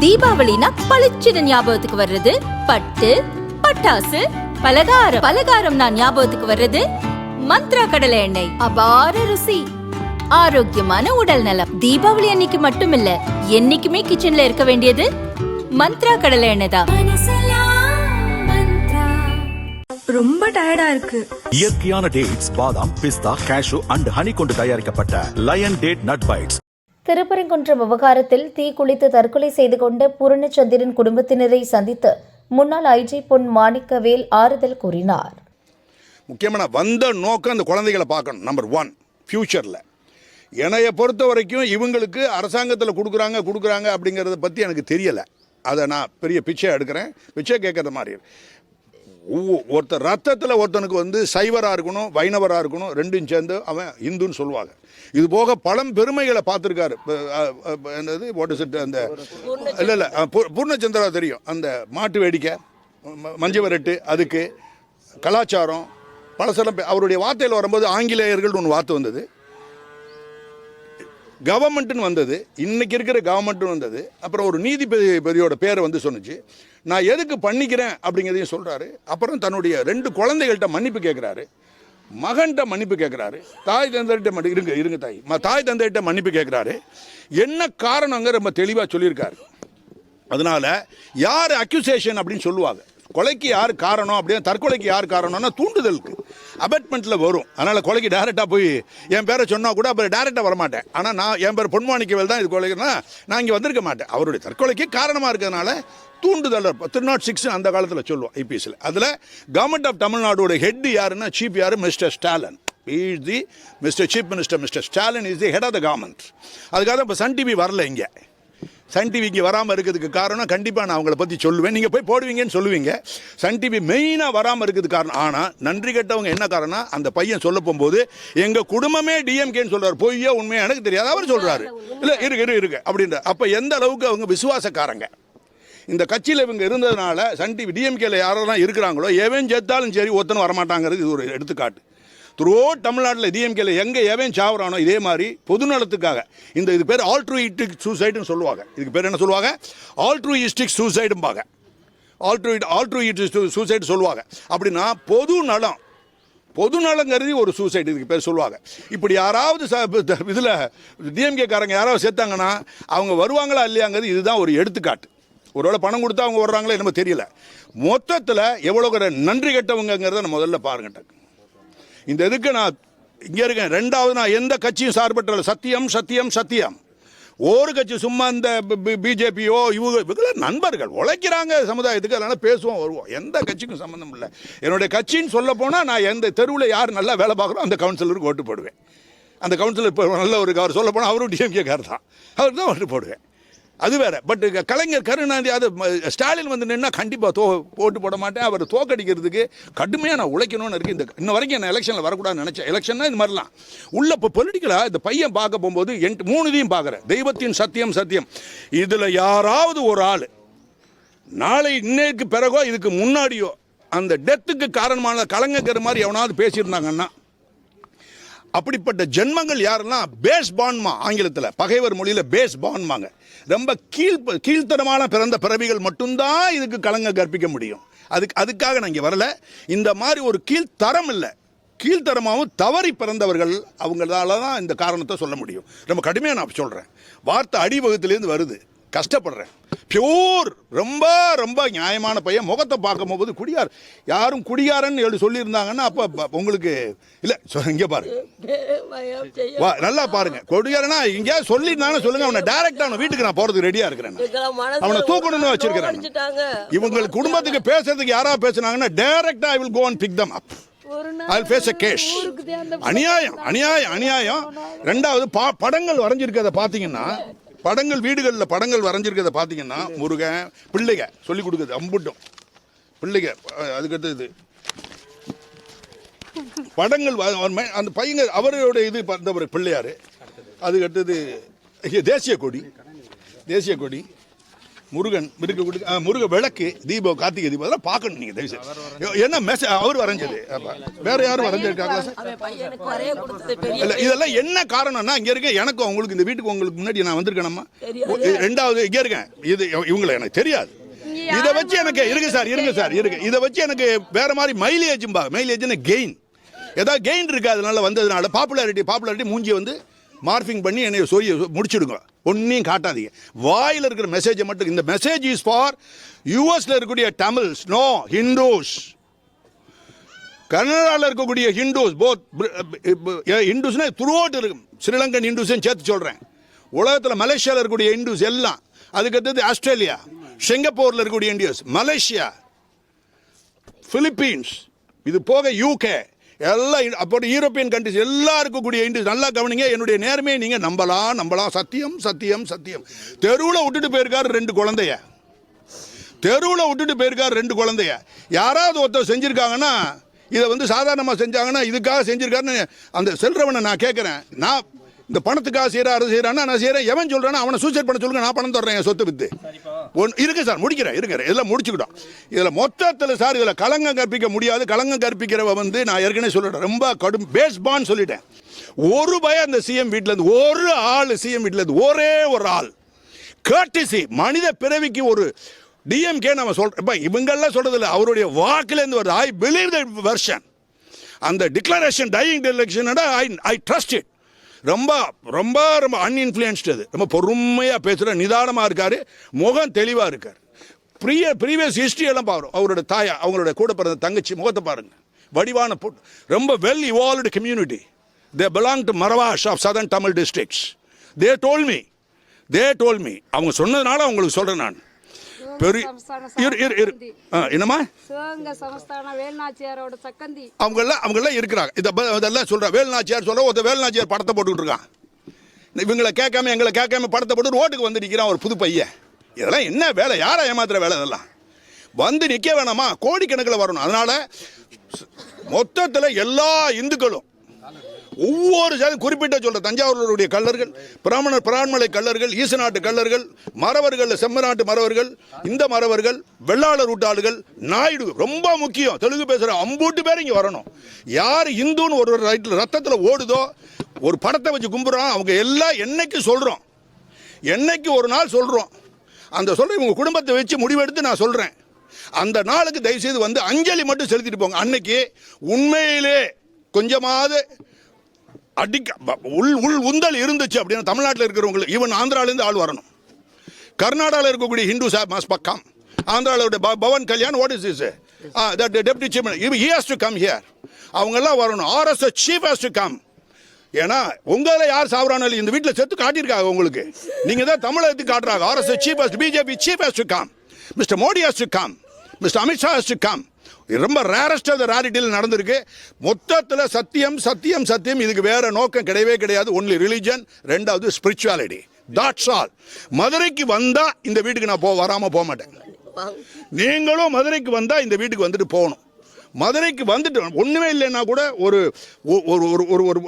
தீபாவளினா பளிச்சுன்னு ஞாபகத்துக்கு வர்றது பட்டு, பட்டாசு, பலகாரம். பலகாரம்னா ஞாபகத்துக்கு வர்றது மந்த்ரா கடலை எண்ணெய். அபார ருசி, ஆரோக்கியமான உடல் நலம். தீபாவளி அன்னைக்கு மட்டும் இல்ல, என்னைக்குமே கிச்சன்ல இருக்க வேண்டியது மந்த்ரா கடலை எண்ணெய் தான். ரொம்ப டயர்டா இருக்கு. இயற்கையான டேட்ஸ், பாதாம், பிஸ்தா, கேஷு அண்ட் ஹனி கொண்டு தயாரிக்கப்பட்ட lion date nut bites. Thiruparankundram விவகாரத்தில் தீக்குளித்து தற்கொலை செய்து கொண்ட பூரணச்சந்திரன் குடும்பத்தினரை சந்தித்து முன்னாள் ஐஜி பொன் மாணிக்கவேல் ஆறுதல் கூறினார். முக்கியமான வந்த நோக்கம் அந்த குழந்தைகளை பார்க்கணும். நம்பர் 1 ஃபியூச்சரில் என்னைய பொறுத்த வரைக்கும் இவங்களுக்கு அரசாங்கத்தில் கொடுக்குறாங்க அப்படிங்கிறத பற்றி எனக்கு தெரியலை. அதை நான் பெரிய பிச்சை எடுக்கிறேன், பிச்சை கேட்குற மாதிரி. ஒருத்தர் ரத்தத்தில் ஒருத்தனுக்கு சைவராக இருக்கணும், வைணவராக இருக்கணும், ரெண்டும் சேர்ந்து அவன் இந்துன்னு சொல்லுவாங்க. இது போக பழம் பெருமைகளை பார்த்துருக்காரு. என்னது அந்த இல்லை பூர்ணச்சந்திரா தெரியும், அந்த மாட்டு வேடிக்கை, மஞ்சள் விரட்டு, அதுக்கு கலாச்சாரம் பலசலம். அவருடைய வார்த்தையில் வரும்போது ஆங்கிலேயர்கள் ஒன்று வார்த்தை வந்தது, கவர்மெண்ட்டுன்னு வந்தது, இன்றைக்கி இருக்கிற கவர்மெண்ட்டுன்னு வந்தது. அப்புறம் ஒரு நீதிபதியோட பேரை சொன்னிச்சு. நான் எதுக்கு பண்ணிக்கிறேன் அப்படிங்கிறதையும் சொல்கிறாரு. அப்புறம் தன்னுடைய 2 குழந்தைகள்கிட்ட மன்னிப்பு கேட்குறாரு, மகன்கிட்ட மன்னிப்பு கேட்குறாரு, தாய் தந்தைகிட்ட தாய் தந்தைகிட்ட மன்னிப்பு கேட்குறாரு. என்ன காரணங்க ரொம்ப தெளிவாக சொல்லியிருக்காரு. அதனால் யார் அக்யூசேஷன் அப்படின்னு சொல்லுவாங்க, கொலைக்கு யார் காரணம் அப்படின்னா, தற்கொலைக்கு யார் காரணம்னா தூண்டுதலுக்கு அபெட்மெண்ட்டில் வரும். அதனால் கொலைக்கு டேரெக்டாக போய் என் பேரை சொன்னால் கூட அப்புறம் டேரெக்டாக வரமாட்டேன். ஆனால் நான் என் பேர் பொன் மாணிக்கவேல் தான் இது கொலைக்குன்னா நான் இங்கே வந்திருக்க மாட்டேன். அவருடைய தற்கொலைக்கு காரணமாக இருக்கிறதுனால தூண்டுதல் 306 அந்த காலத்தில் சொல்லுவோம் ஐபிஎஸ்சில். அதில் கவர்மெண்ட் ஆஃப் தமிழ்நாடோட ஹெட் யாருன்னா, சீஃப் யார், mister Stalin. Is the mister chief minister. Mister Stalin is the head of the government. அதுக்காக இப்போ சன் டிவி வரல. இங்கே சன் டிவிக்கு வராமல் இருக்கிறதுக்கு காரணம் கண்டிப்பாக நான் அவங்கள பற்றி சொல்லுவேன், நீங்கள் போய் போடுவீங்கன்னு சொல்லுவீங்க. சன் டிவி மெயினாக வராமல் இருக்கிறதுக்கு காரணம். ஆனால் நன்றி கெட்டவங்க என்ன காரணம், அந்த பையன் சொல்ல போகும்போது எங்கள் குடும்பமே டிஎம்கேன்னு சொல்கிறார். பொய்யா உண்மையாக எனக்கு தெரியாது, அவர் சொல்கிறாரு. இல்லை இருக்கு அப்படின்ற. அப்போ எந்த அளவுக்கு அவங்க விசுவாசக்காரங்க. இந்த கட்சியில் இவங்க இருந்ததுனால சன் டிவி டிஎம்கேல யாரெல்லாம் இருக்கிறாங்களோ எவன் செத்தாலும் சரி ஒருத்தனும் வரமாட்டாங்கிறது இது ஒரு எடுத்துக்காட்டு. த்ரூஅவுட் தமிழ்நாட்டில் டிஎம்கேல எங்கே எவன் சாவுறானோ இதே மாதிரி பொதுநலத்துக்காக இது பேர் ஆல்ட்ரூயிஸ்டிக் சூசைடுன்னு சொல்லுவாங்க. இதுக்கு பேர் என்ன சொல்லுவாங்க, ஆல்ட்ரூயிஸ்டிக் சூசைடும்பாங்க. ஆல்ட்ரூயிஸ்டிக் சூசைடு சொல்லுவாங்க. அப்படின்னா பொது நலங்கிறது ஒரு சூசைடு, இதுக்கு பேர் சொல்லுவாங்க. இப்படி யாராவது இதில் டிஎம்கே காரங்க யாராவது செத்தாங்கன்னா அவங்க வருவாங்களா இல்லையாங்கிறது இதுதான் ஒரு எடுத்துக்காட்டு. ஒருவேளை பணம் கொடுத்தா அவங்க வர்றாங்களோ என்னமோ தெரியல. மொத்தத்தில் எவ்வளோ நன்றி கெட்டவங்கிறத நான் முதல்ல பாருங்க. இந்த இதுக்கு நான் இங்கே இருக்கேன். 2வது, நான் எந்த கட்சியும் சார்பற்ற சத்தியம் சத்தியம் சத்தியம். ஒரு கட்சி சும்மா இந்த பிஜேபியோ இவங்க நண்பர்கள் உழைக்கிறாங்க சமுதாயத்துக்கு, அதனால் பேசுவோம் வருவோம். எந்த கட்சிக்கும் சம்மந்தம் இல்லை. என்னுடைய கட்சின்னு சொல்ல போனால் நான் எந்த தெருவில் யார் நல்லா வேலை பார்க்குறோம் அந்த கவுன்சிலருக்கு ஓட்டு போடுவேன். அந்த கவுன்சிலர் இப்போ நல்ல ஒரு அவர் சொல்ல போனால் அவரும் டிஎம்கே கார் தான், அவர் தான் ஓட்டு போடுவேன். அது வேறு. பட் கலைஞர் கருணாநிதி அது ஸ்டாலின் நின்னா கண்டிப்பாக ஓட்டு போட மாட்டேன். அவர் தோக்கடிக்கிறதுக்கு கடுமையாக நான் உழைக்கணும்னு இருக்குது. இன்ன வரைக்கும் நான் எலெக்ஷனில் வரக்கூடாதுன்னு நினச்சேன். எலெக்ஷன்னா இது மாதிரிலாம் உள்ள இப்போ பொலிட்டிக்கலாக இந்த பையன் பார்க்க போகும்போது 3 இதையும் பார்க்குறேன். தெய்வத்தின் சத்தியம் சத்தியம். இதில் யாராவது ஒரு ஆள் நாளை இன்னைக்கு பிறகோ இதுக்கு முன்னாடியோ அந்த டெத்துக்கு காரணமான கலைஞர் மாதிரி எவனாவது பேசியிருந்தாங்கன்னா, அப்படிப்பட்ட ஜென்மங்கள் யாரெல்லாம் பேஸ் பான்மா, ஆங்கிலத்தில் பகைவர் மொழியில் பேஸ் பான்மாங்க, ரொம்ப கீழ்த்தரமான பிறந்த பிறவிகள் மட்டும்தான் இதுக்கு கலங்க கற்பிக்க முடியும். அதுக்காக நான் இங்கே வரல. இந்த மாதிரி ஒரு கீழ்த்தரம் இல்லை, கீழ்த்தரமாகவும் தவறி பிறந்தவர்கள் அவங்களால தான் இந்த காரணத்தை சொல்ல முடியும். ரொம்ப கடுமையாக நான் சொல்கிறேன். வார்த்தை அடிவகத்திலேருந்து வருது, கஷ்டப்படுறேன். பியூர் ரொம்ப ரொம்ப நியாயமான பையன். முகத்தை பார்க்கும் போது குடியார், யாரும் குடியாரன்னு சொல்லியிருந்தாங்கன்னா அப்போ உங்களுக்கு இல்லை. இங்கே பாருங்க, நல்லா பாருங்க. குடியாரனா இங்கே சொல்லியிருந்தாங்கன்னு சொல்லுங்க. அவனை டைரக்டா அவனை வீட்டுக்கு நான் போறதுக்கு ரெடியா இருக்கிறேன். அவனை தூக்கணும்னு வச்சிருக்கிறேன். இவங்களுக்கு குடும்பத்துக்கு பேசுறதுக்கு யாராவது பேசுனாங்கன்னா டைரக்டா I will go and pick them up. I'll face a case. அநியாயம் அநியாயம் அநியாயம். 2வது, படங்கள் வரைஞ்சிருக்கிறத பார்த்தீங்கன்னா, வீடுகளில் படங்கள் வரைஞ்சிருக்கிறத பார்த்தீங்கன்னா, முருகன் பிள்ளைங்க சொல்லி கொடுக்குது, அம்புட்டும் பிள்ளைங்க. அதுக்கடுத்து இது படங்கள் அந்த பையங்க அவரோட இது பார்த்தவர் பிள்ளையார். அதுக்கடுத்தது தேசிய கொடி. முருகன் முருக விளக்கு தீபம் கார்த்திகை தீபம் அதெல்லாம் பார்க்கணும் நீங்கள் தயவுசெய்து. என்ன மெசேஜ் அவர் வரைஞ்சது, வேற யாரும் வரைஞ்சிருக்காங்களா சார்? இல்லை, இதெல்லாம் என்ன காரணம்னா இங்கே இருக்க எனக்கும் உங்களுக்கு இந்த வீட்டுக்கு உங்களுக்கு முன்னாடி நான் வந்திருக்கேனம்மா. ரெண்டாவது இங்கே இருக்கேன், இது இவங்களை எனக்கு தெரியாது. இதை வச்சு எனக்கு இருக்கு சார் இதை வச்சு எனக்கு வேற மாதிரி மைலேஜ்னு கெயின் ஏதாவது கெயின் இருக்கு, அதனால வந்ததுனால பாப்புலாரிட்டி மூஞ்சியை வந்து மார்பிங் பண்ணி என்னை சொல்லி முடிச்சிடுங்க. ஒன்றையும் காட்டாதீங்க, வாயில் இருக்கிற மெசேஜை மட்டும். இந்த மெசேஜ் இஸ் ஃபார் யூஎஸ்ல இருக்கக்கூடிய தமிழ்ஸ், நோ ஹிந்துஸ். கனடாவில் இருக்கக்கூடிய ஹிந்துஸ், போத் ஹிந்துஸ்னா த்ரூ அவுட் இருக்கும், ஸ்ரீலங்கன் ஹிந்துஸையும் சேர்த்து சொல்கிறேன். உலகத்தில் மலேசியாவில் இருக்கக்கூடிய ஹிந்துஸ் எல்லாம், அதுக்கடுத்தது ஆஸ்திரேலியா, சிங்கப்பூரில் இருக்கக்கூடிய இந்தியன்ஸ், மலேசியா, பிலிப்பீன்ஸ், இது போக யூகே எல்லாம், அப்போ யூரோப்பியன் கண்ட்ரிஸ் எல்லாம் இருக்கக்கூடிய இந்தியன்ஸ் நல்லா கவனிங்க. என்னுடைய நேர்மையை நீங்கள் நம்பலாம். சத்தியம். தெருவில் விட்டுட்டு போயிருக்காரு ரெண்டு குழந்தைய. யாராவது ஒருத்தர் செஞ்சுருக்காங்கன்னா இதை வந்து சாதாரணமாக செஞ்சாங்கன்னா இதுக்காக செஞ்சுருக்காருன்னு அந்த செல்றவனை நான் கேட்குறேன். நான் இந்த பணத்துக்காக செய்கிறான்னா நான் செய்கிறேன், எவன் சொல்கிறான்னா அவனை சூசைட் பண்ண சொல்லுங்க, நான் பணம் தர்றேன் என் சொத்து வித்து. இருக்கு சார், முடிக்கிறேன் இதெல்லாம் முடிச்சுக்கிட்டோம். இதில் மொத்தத்தில் சார் இதில் களங்கம் கற்பிக்க முடியாது. களங்கம் கற்பிக்கிறவ வந்து நான் ஏற்கனவே சொல்லிட்டேன், ரொம்ப கடும் பேஸ்பான்னு சொல்லிட்டேன். ஒரு பயம் அந்த சிஎம் வீட்டிலேருந்து ஒரே ஒரு ஆள் கர்டிசி, மனித பிறவிக்கு ஒரு டிஎம்கே நம்ம சொல்கிறோம். இவங்கெல்லாம் சொல்கிறது இல்லை, அவருடைய வாக்குலேருந்து வருது. ஐ பிலீவ் த வெர்ஷன், அந்த declaration dying declaration I trust it. ரொம்ப ரொம்ப ரொம்ப அன்இன்ஃப்ளூயன்ஸ்டு, அது ரொம்ப பொறுமையாக பேசுகிற, நிதானமாக இருக்கார், முகம் தெளிவாக இருக்கார். ப்ரீவியஸ் ஹிஸ்ட்ரியெல்லாம் பாருங்க, அவரோட தாயா, அவங்களோட கூட பிறந்த தங்கச்சி முகத்தை பாருங்க, வடிவான போட்டு, ரொம்ப well evolved community. They belong to மரவாஷ் of southern Tamil districts. They told me அவங்க சொன்னதுனால அவங்களுக்கு சொல்கிறேன் நான். என்னம்மா அவங்கெல்லாம் இருக்கிறாங்க, இதெல்லாம் சொல்கிறேன். வேலுநாச்சியார் சொல்கிற ஒருத்தர் வேலுநாச்சியார் படத்தை போட்டுக்கிட்டு இருக்கான். இவங்களை கேட்காம எங்களை கேட்காம படத்தை போட்டு ரோட்டுக்கு வந்து நிற்கிறான் ஒரு புது பையன். இதெல்லாம் என்ன வேலை, யாரை ஏமாத்துற வேலை? இதெல்லாம் வந்து நிற்க வேணாமா? கோடிக்கணக்கில் வரணும். அதனால மொத்தத்தில் எல்லா இந்துக்களும் ஒவ்வொரு ஜாதி குறிப்பிட்ட சொல்ற, தஞ்சாவூருடைய கல்லர்கள், பிராமணலை கல்லர்கள், ஈசநாட்டு கல்லர்கள், மறவர்கள், செம்மநாட்டு மறவர்கள், இந்த மறவர்கள், வெள்ளாளர் ஊட்டாளர்கள், நாயுடு, ரொம்ப முக்கியம் தெலுங்கு பேசுகிற அம்பூட்டு பேர் இங்கே வரணும். யார் இந்துன்னு ஒரு ரத்தத்தில் ஓடுதோ, ஒரு படத்தை வச்சு கும்பிட்றோம், அவங்க எல்லாம் என்னைக்கு ஒரு நாள் சொல்கிறோம். அந்த சொல்ற உங்கள் குடும்பத்தை வச்சு முடிவெடுத்து நான் சொல்கிறேன். அந்த நாளுக்கு தயவுசெய்து வந்து அஞ்சலி மட்டும் செலுத்திட்டு போங்க. அன்னைக்கு உண்மையிலே கொஞ்சமாவது உள் உந்தல் இருந்துச்சு அப்படின்னா தமிழ்நாட்டில் இருக்கிறவங்களுக்கு, ஈவன் ஆந்திராவிலேருந்து ஆள் வரணும். கர்நாடகாவில் இருக்கக்கூடிய ஹிந்துஸ் மஸ்ட் கம். ஆந்திராவில் Pawan Kalyan, what is this, that deputy chief minister, he has to come here. அவங்கெல்லாம் வரணும். RSS chief has to come. ஏன்னா உங்களை யார் சாவரானு இந்த வீட்டில் செத்து காட்டியிருக்காங்க உங்களுக்கு, நீங்கள் தான் தமிழகத்துக்கு காட்டுறாங்க. RSS chief has to, BJP chief has to come, Mr. Modi has to come, Mr. Amit Shah has to come. ரொம்ப ரேரஸ்ட் ஆஃப் த ரேரிட்டியில் நடந்திருக்கு. மொத்தத்தில் சத்தியம். இதுக்கு வேற நோக்கம் கிடையாது. ஒன்லி ரிலிஜன், ரெண்டாவது ஸ்பிரிச்சுவாலிட்டி. Thoughts all. மதுரைக்கு வந்தால் இந்த வீட்டுக்கு நான் வராமல் போக மாட்டேன். நீங்களும் மதுரைக்கு வந்தால் இந்த வீட்டுக்கு வந்துட்டு போகணும். மதுரைக்கு வந்துட்டு ஒன்றுமே இல்லைன்னா கூட ஒரு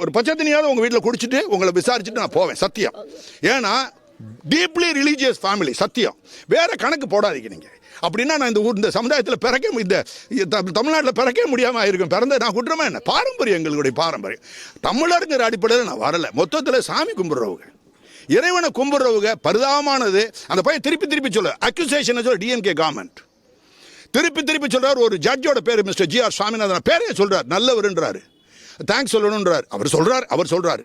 ஒரு பச்சை தண்ணியாவது உங்கள் வீட்டில் குடிச்சிட்டு உங்களை விசாரிச்சுட்டு நான் போவேன். சத்தியம். ஏன்னா டீப்லி ரிலீஜியஸ் ஃபேமிலி. சத்தியம். வேற கணக்கு போடாதீங்க நீங்கள். அப்படின்னா நான் இந்த சமுதாயத்தில் தமிழ்நாட்டில் பிறக்கவே முடியாமல் ஆயிருக்கும். பிறந்த நான் குற்றமா என்ன? பாரம்பரியம், எங்களுடைய பாரம்பரியம். தமிழருங்கிற அடிப்படையில் நான் வரலை. மொத்தத்தில் சாமி கும்பிட்றவங்க, இறைவனை கும்பிட்றவங்க பரிதாபமானது. அந்த பையன் திருப்பி சொல்ல அக்யூசேஷன் சொல்ல டிஎம்கே கவர்மெண்ட் திருப்பி சொல்றாரு. ஒரு ஜட்ஜோட பேர் மிஸ்டர் GR சாமிநாதன் பேரே சொல்றாரு, நல்லவருன்றாரு, தேங்க்ஸ் சொல்லணுன்றாரு. அவர் சொல்றாரு.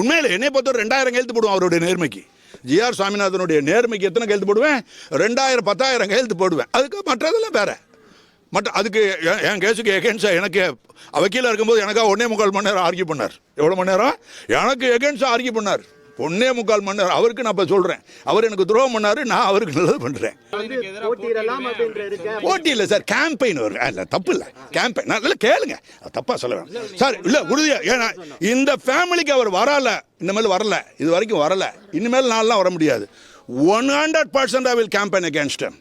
உண்மையில் என்னை பொறுத்தவரை 2000 கையெழுத்து போடுவோம் அவருடைய நேர்மைக்கு. GR சாமிநாதனுடைய நேர்மைக்கு எத்தனை கையெழுத்து போடுவேன்? 2000 10,000 கையெழுத்து போடுவேன். அதுக்கு மற்றதெல்லாம் வேற. அதுக்கு என் கேஸுக்கு எகென்ஸ்டாக எனக்கு வக்கீலாக இருக்கும்போது எனக்காக 1.25 மணி நேரம் ஆர்கியூ பண்ணார். எவ்வளோ மணி நேரம்? எனக்கு எகென்ஸ்டாக ஆர்கியூ பண்ணார். 1.25 மணி நேரம். அவருக்கு நான் இப்போ சொல்கிறேன், அவர் எனக்கு துரோகம் பண்ணார், நான் அவருக்கு நல்லது பண்ணுறேன். போட்டி இல்லை சார், கேம்பெயின் வரும். இல்லை தப்பு இல்லை, கேம்பெயின். நல்லா கேளுங்க, தப்பாக சொல்ல வேணாம் சார். இல்லை உறுதியாக, ஏன்னா இந்த ஃபேமிலிக்கு அவர் இனிமேல் வரல, இது வரைக்கும் வரல, இனிமேல் நான்லாம் வர முடியாது. 100% I will campaign against him.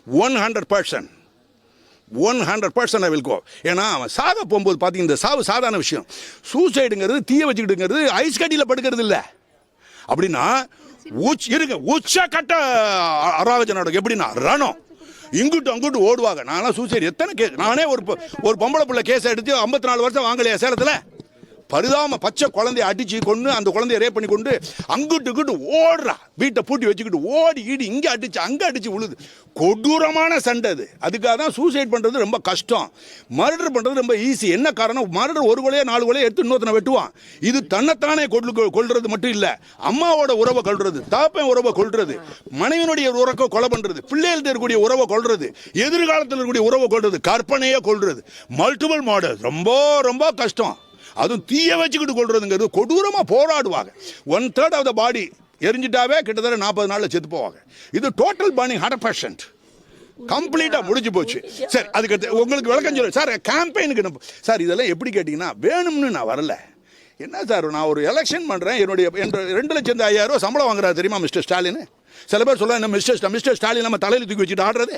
100%. 100% I will go. ஏன்னா அவன் சாக போகும்போது பார்த்தீங்க, இந்த சாவு சாதாரண விஷயம். சூசைடுங்கிறது, தீய வச்சுக்கிட்டுங்கிறது ஐஸ் கட்டியில் படுக்கிறது இல்லை. அப்படின்னா உச்சக்கட்ட அராஜக நாடகம். எப்படின்னா ரணம், இங்கிட்டு அங்கிட்டு ஓடுவாங்க. நான்லாம் சூசைட் எத்தனை கேஸ், நானே ஒரு பொம்பளை பிள்ளை கேஸ் எடுத்து 54 வருஷம் வாங்கலையா சேலத்தில். பரிதாம பச்சை குழந்தைய அடிச்சு கொண்டு அந்த குழந்தைய ரேப் பண்ணி கொண்டு அங்கிட்டு இங்கிட்டு ஓடுறா, வீட்டை பூட்டி வச்சுக்கிட்டு ஓடி ஈடி இங்கே அடிச்சு அங்கே அடிச்சு விழுது. கொடூரமான சண்டை அது. அதுக்காக தான் சூசைட் பண்ணுறது ரொம்ப கஷ்டம், மர்டர் பண்ணுறது ரொம்ப ஈஸி. என்ன காரணம், மர்டர் ஒரு கொலையை 4 கொலையை எடுத்து இன்னொருத்தனை வெட்டுவான். இது தன்னைத்தானே கொள்றது மட்டும் இல்லை, அம்மாவோட உறவை கொள்றது, தாப்பன் உறவை கொள்றது, மனைவியினுடைய உறவை கொலை பண்ணுறது, பிள்ளைகள்கிட்ட இருக்கக்கூடிய உறவை கொள்றது, எதிர்காலத்தில் இருக்கக்கூடிய உறவை கொள்றது, கற்பனையே கொள்றது. மல்டிபிள் மாடல் ரொம்ப ரொம்ப கஷ்டம். அதுவும் தீய வச்சுக்கிட்டு கொள்றதுங்கிறது கொடூரமாக போராடுவாங்க. 1/3 ஆஃப் த பாடி எரிஞ்சிட்டாவே கிட்டத்தட்ட 40 நாளில் செத்து போவாங்க. இது டோட்டல் பர்னிங் 100% கம்ப்ளீட்டாக முடிஞ்சு போச்சு. சரி, அதுக்கு உங்களுக்கு விளக்கம் சொல்லு சார். கேம்பெயினுக்கு சார் இதெல்லாம் எப்படி கேட்டிங்கன்னா, வேணும்னு நான் வரல. என்ன சார், நான் ஒரு எலெக்ஷன் பண்ணுறேன், என்னுடைய 2,05,000 ரூபா சம்பளம் வாங்குறாரு தெரியுமா மிஸ்டர் ஸ்டாலின். சில பேர் சொல்ல என்ன மிஸ்டர் ஸ்டாலின் நம்ம தலையில் தூக்கி வச்சுட்டு ஆடுறது.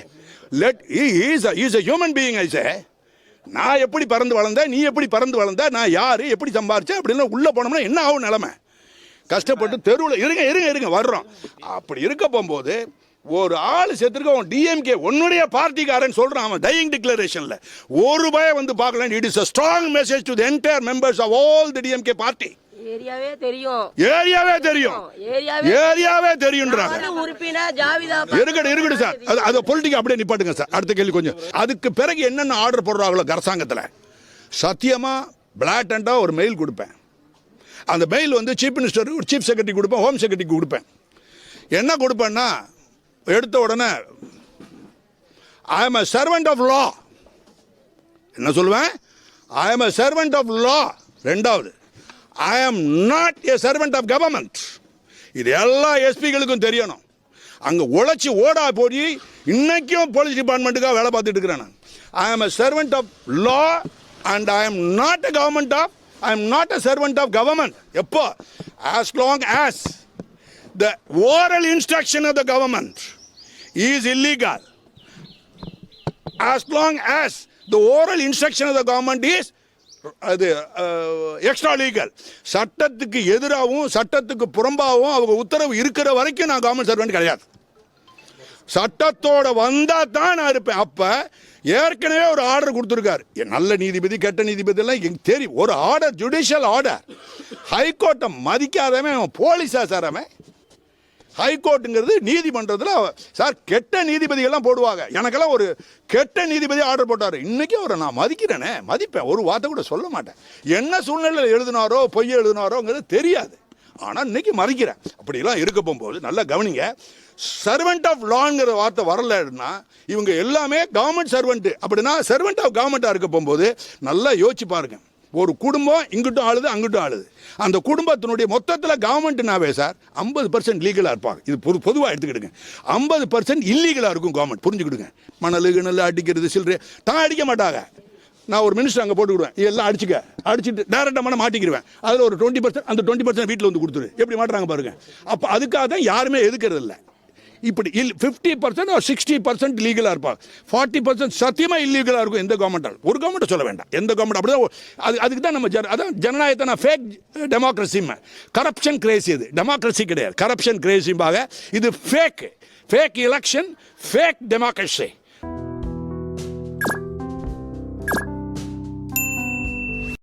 Is a human being. I say, நான் எப்படி பறந்து வளர்ந்தேன், நீ எப்படி பறந்து வளர்ந்த, நான் யாரு, எப்படி சம்பாரிச்சேன் அப்படின்னு உள்ள போனோம்னா என்ன ஆகும் நிலைமை. கஷ்டப்பட்டு தெருவில் இருங்க வர்றோம். அப்படி இருக்க போகும்போது ஒரு ஆள் செத்துருக்க டிஎம்கே உன்னுடைய பார்ட்டிக்காரன் சொல்றான், அவன் டையிங் டிக்ளரேஷன்ல ஒரு பயம் வந்து பார்க்கலாம். It is a strong message to the entire members of all the DMK party. ஏரியாவே தெரியும் இருக்கட்டும் சார். அது பொலிட்டிக்கா அப்படியே நிப்பாட்டுங்க சார். அடுத்த கேள்வி கொஞ்சம். அதுக்கு பிறகு என்னென்ன ஆர்டர் போடுறாங்களோ அரசாங்கத்தில், சத்தியமா பிளாட்டண்டா ஒரு மெயில் கொடுப்பேன். அந்த மெயில் வந்து சீஃப் மினிஸ்டர், சீஃப் செக்ரட்டரி கொடுப்பேன், ஹோம் செக்ரட்டரிக்கு கொடுப்பேன். என்ன கொடுப்பேன்னா, எடுத்த உடனே I am a servant of law. என்ன சொல்லுவேன், I am a servant of law. ரெண்டாவது, I am not a servant of government. இது எல்லா எஸ்பிகளுக்கும் தெரியணும். அங்கே உழைச்சி ஓடா போய் இன்னைக்கும் போலீஸ் டிபார்ட்மெண்ட்டுக்காக வேலை பார்த்துட்டு இருக்கிறேன் நான். I am a servant of law and I am not a servant of government. எப்போ, as long as the oral instruction of the government is illegal, as long as the oral instruction of the government is அது extra legal, சட்டத்துக்கு எதிராகவும் சட்டத்துக்கு புறம்பாகவும் அவங்க உத்தரவு இருக்கிற வரைக்கும் நான் கவர்மெண்ட் சர்வெண்ட் கிடையாது. சட்டத்தோட வந்தா தான் நான் இருப்பேன். அப்ப ஏற்கனவே ஒரு ஆர்டர் கொடுத்துருக்காரு, நல்ல நீதிபதி கெட்ட நீதிபதி எல்லாம் எனக்கு தெரியும். ஒரு ஆர்டர், ஜுடிஷியல் ஆர்டர், ஹைகோர்ட்டை மதிக்காதவன் போலீஸா சார் அவன். ஹைகோர்ட்டுங்கிறது நீதிமன்றத்தில் சார் கெட்ட நீதிபதிகள்லாம் போடுவாங்க. எனக்கெல்லாம் ஒரு கெட்ட நீதிபதி ஆர்டர் போட்டார், இன்னைக்கு அவரை நான் மதிக்கிறேனே, மதிப்பேன், ஒரு வார்த்தை கூட சொல்ல மாட்டேன். என்ன சூழ்நிலையில் எழுதினாரோ பொய்ய எழுதினாரோங்கிறது தெரியாது, ஆனால் இன்னைக்கு மதிக்கிறேன். அப்படிலாம் இருக்க போகும்போது நல்லா கவனிங்க, சர்வெண்ட் ஆஃப் லாங்கிற வார்த்தை வரலன்னா இவங்க எல்லாமே கவர்மெண்ட் சர்வெண்ட். அப்படின்னா சர்வெண்ட் ஆஃப் கவர்மெண்ட்டாக இருக்க போகும்போது நல்லா யோசிச்சு பாருங்க. ஒரு குடும்பம் இங்கிட்டும் ஆளுது அங்கிட்டும் ஆளுது. அந்த குடும்பத்தினுடைய மொத்தத்தில் கவர்மெண்ட்னாவே சார் 50% லீகலாக இருப்பாங்க. இது பொதுவாக எடுத்துக்கிடுங்க. 50% இல்லீகலாக இருக்கும் கவர்மெண்ட். புரிஞ்சுக்கிடுங்க. மணல் கிணல் அடிக்கிறது சில்லறை தான் அடிக்க மாட்டாங்க. நான் ஒரு மினிஸ்டர் அங்கே போட்டுக்கிடுவேன், எல்லாம் அடிச்சுட்டு டேரெக்டாக மாட்டிக்கிடுவேன். அதில் ஒரு 20%, அந்த 20% வீட்டில் வந்து கொடுத்துரு. எப்படி மாட்டுறாங்க பாருங்க. அப்போ அதுக்காக தான் யாருமே எதுக்கிறது இல்லை. இப்படி 50% or 60% லீகலாக இருப்பாங்க, 40% சத்தியமாக இல்லீகலாக இருக்கும். எந்த கவர்மெண்டால், ஒரு கவர்மெண்ட்டை சொல்ல வேண்டாம், எந்த கவர்மெண்ட் அப்படிதான். அதுக்கு தான் நம்ம அதான் ஜனநாயகத்தை நான் ஃபேக் டெமோக்ரஸிம்மா, கரப்ஷன் கிரேசி. இது டெமோக்ரஸி கிடையாது, கரப்ஷன் கிரேசிம்பாக. இது ஃபேக் எலெக்ஷன், ஃபேக் டெமோக்ரஸி.